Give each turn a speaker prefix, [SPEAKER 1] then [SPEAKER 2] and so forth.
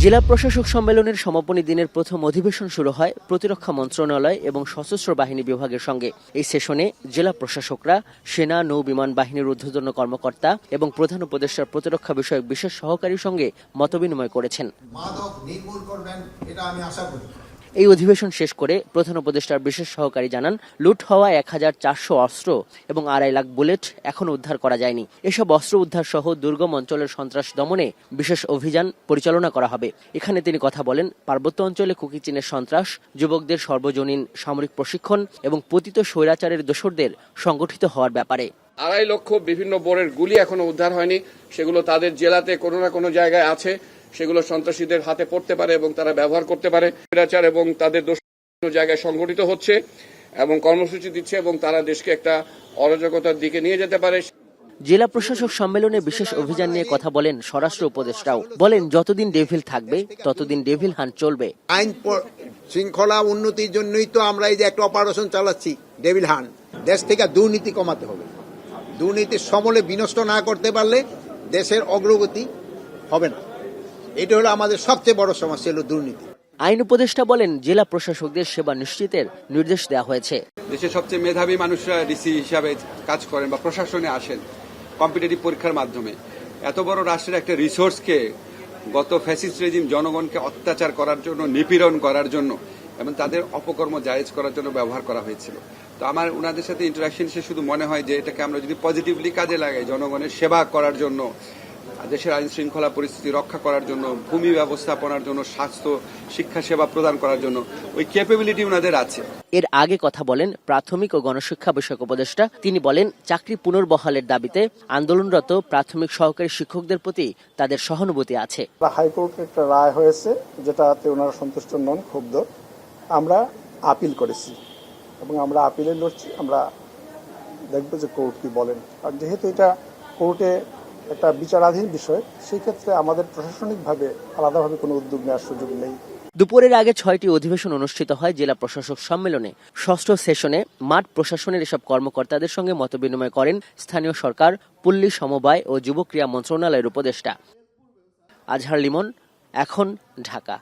[SPEAKER 1] জেলা প্রশাসক সম্মেলনের সমাপনী দিনের প্রথম অধিবেশন শুরু হয় প্রতিরক্ষা মন্ত্রণালয় এবং সশস্ত্র বাহিনী বিভাগের সঙ্গে। এই সেশনে জেলা প্রশাসকরা সেনা, নৌ বিমান বাহিনীর ঊর্ধ্বতন কর্মকর্তা এবং প্রধান উপদেষ্টার প্রতিরক্ষা বিষয়ক বিশেষ সহকারীর সঙ্গে মতবিনিময় করেছেন। এই অধিবেশন শেষ করে প্রধান উপদেষ্টার বিশেষ সহকারী জানান, লুট হওয়া ১,৪০০ অস্ত্র এবং ২.৫ লাখ বুলেট এখনো উদ্ধার করা যায়নি। এসব অস্ত্র উদ্ধার সহ দুর্গম অঞ্চলের সন্ত্রাস দমনে বিশেষ অভিযান পরিচালনা করা হবে। এখানে তিনি কথা বলেন পার্বত্য অঞ্চলে কুকি চীনের সন্ত্রাস, যুবকদের সর্বজনীন সামরিক প্রশিক্ষণ এবং পতিত স্বৈরাচারের দোসরদের সংগঠিত হওয়ার ব্যাপারে।
[SPEAKER 2] ২.৫ লক্ষ বিভিন্ন বোরের গুলি এখনো উদ্ধার হয়নি। সেগুলো তাদের জেলাতে কোনো না কোনো জায়গায় আছে। সেগুলো সন্ত্রাসীদের হাতে পড়তে পারে এবং তারা ব্যবহার করতে পারে। স্বৈরাচার এবং তাদের দোষ জায়গায় সংগঠিত হচ্ছে এবং কর্মসূচি দিচ্ছে এবং তারা দেশকে একটা অরাজকতার দিকে নিয়ে যেতে পারে।
[SPEAKER 1] জেলা প্রশাসক সম্মেলনে বিশেষ অভিযান নিয়ে কথা বলেন স্বরাষ্ট্র উপদেষ্টাও। বলেন, যতদিন ডেভিল থাকবে ততদিন ডেভিল হান্ট চলবে।
[SPEAKER 3] আইন শৃঙ্খলা উন্নতির জন্যই তো আমরা এই যে একটা অপারেশন চালাচ্ছি ডেভিল হান্ট। দেশ থেকে দুর্নীতি কমাতে হবে। দুর্নীতির সমূলে বিনষ্ট না করতে পারলে দেশের অগ্রগতি হবে না। এটা হলো আমাদের সবচেয়ে বড় সমস্যা, হলো দুর্নীতি।
[SPEAKER 1] আইন উপদেষ্টা বলেন, জেলা প্রশাসকদের সেবা নিশ্চিতের নির্দেশ দেওয়া হয়েছে।
[SPEAKER 4] দেশের সবচেয়ে মেধাবী মানুষরা ডিসি হিসাবে কাজ করেন বা প্রশাসনে আসেন কম্পিটিটিভ পরীক্ষার মাধ্যমে। এত বড় রাষ্ট্রের একটা রিসোর্সকে গত ফ্যাসিস্ট রেজিম জনগণকে অত্যাচার করার জন্য, নিপীড়ন করার জন্য এবং তাদের অপকর্ম জায়েজ করার জন্য ব্যবহার করা হয়েছিল। তো আমার ওনাদের সাথে ইন্টারাকশন সে শুধু মনে হয় যে এটাকে আমরা যদি পজিটিভলি কাজে লাগাই, জনগণের সেবা করার জন্য, দেশের আইন শৃঙ্খলা পরিস্থিতি রক্ষা করার জন্য, ভূমি ব্যবস্থাপনার জন্য, স্বাস্থ্য শিক্ষা সেবা প্রদান করার জন্য ওই ক্যাপাবিলিটি ওনাদের আছে।
[SPEAKER 1] এর আগে কথা বলেন প্রাথমিক ও গণশিক্ষা বিষয়ক উপদেষ্টা। তিনি বলেন, চাকরি পুনর্বহালের দাবিতে আন্দোলনরত প্রাথমিক সহকারী শিক্ষকদের প্রতি তাদের সহানুভূতি আছে।
[SPEAKER 5] হাইকোর্টের একটা রায় হয়েছে যেটাতে ওনারা সন্তুষ্ট নন, ক্ষুব্ধ। আমরা আপিল করেছি এবং আমরা আপিলে লড়ছি। আমরা দেখব যে কোর্ট কি বলেন। আর যেহেতু এটা কোর্টে একটা বিচারাধীন বিষয়, সেই ক্ষেত্রে আমাদের প্রশাসনিকভাবে আলাদাভাবে কোনো উদ্যোগ নেওয়ার সুযোগ নেই।
[SPEAKER 1] দুপুরের আগে ৬টি অধিবেশন অনুষ্ঠিত হয় জেলা প্রশাসক সম্মেলনে। ষষ্ঠ সেশনে মাঠ প্রশাসনের এসব কর্মকর্তাদের সঙ্গে মতবিনিময় করেন স্থানীয় সরকার, পল্লী সমবায় ও যুব ক্রীড়া মন্ত্রণালয়ের উপদেষ্টা। আজহার লিমন, এখন, ঢাকা।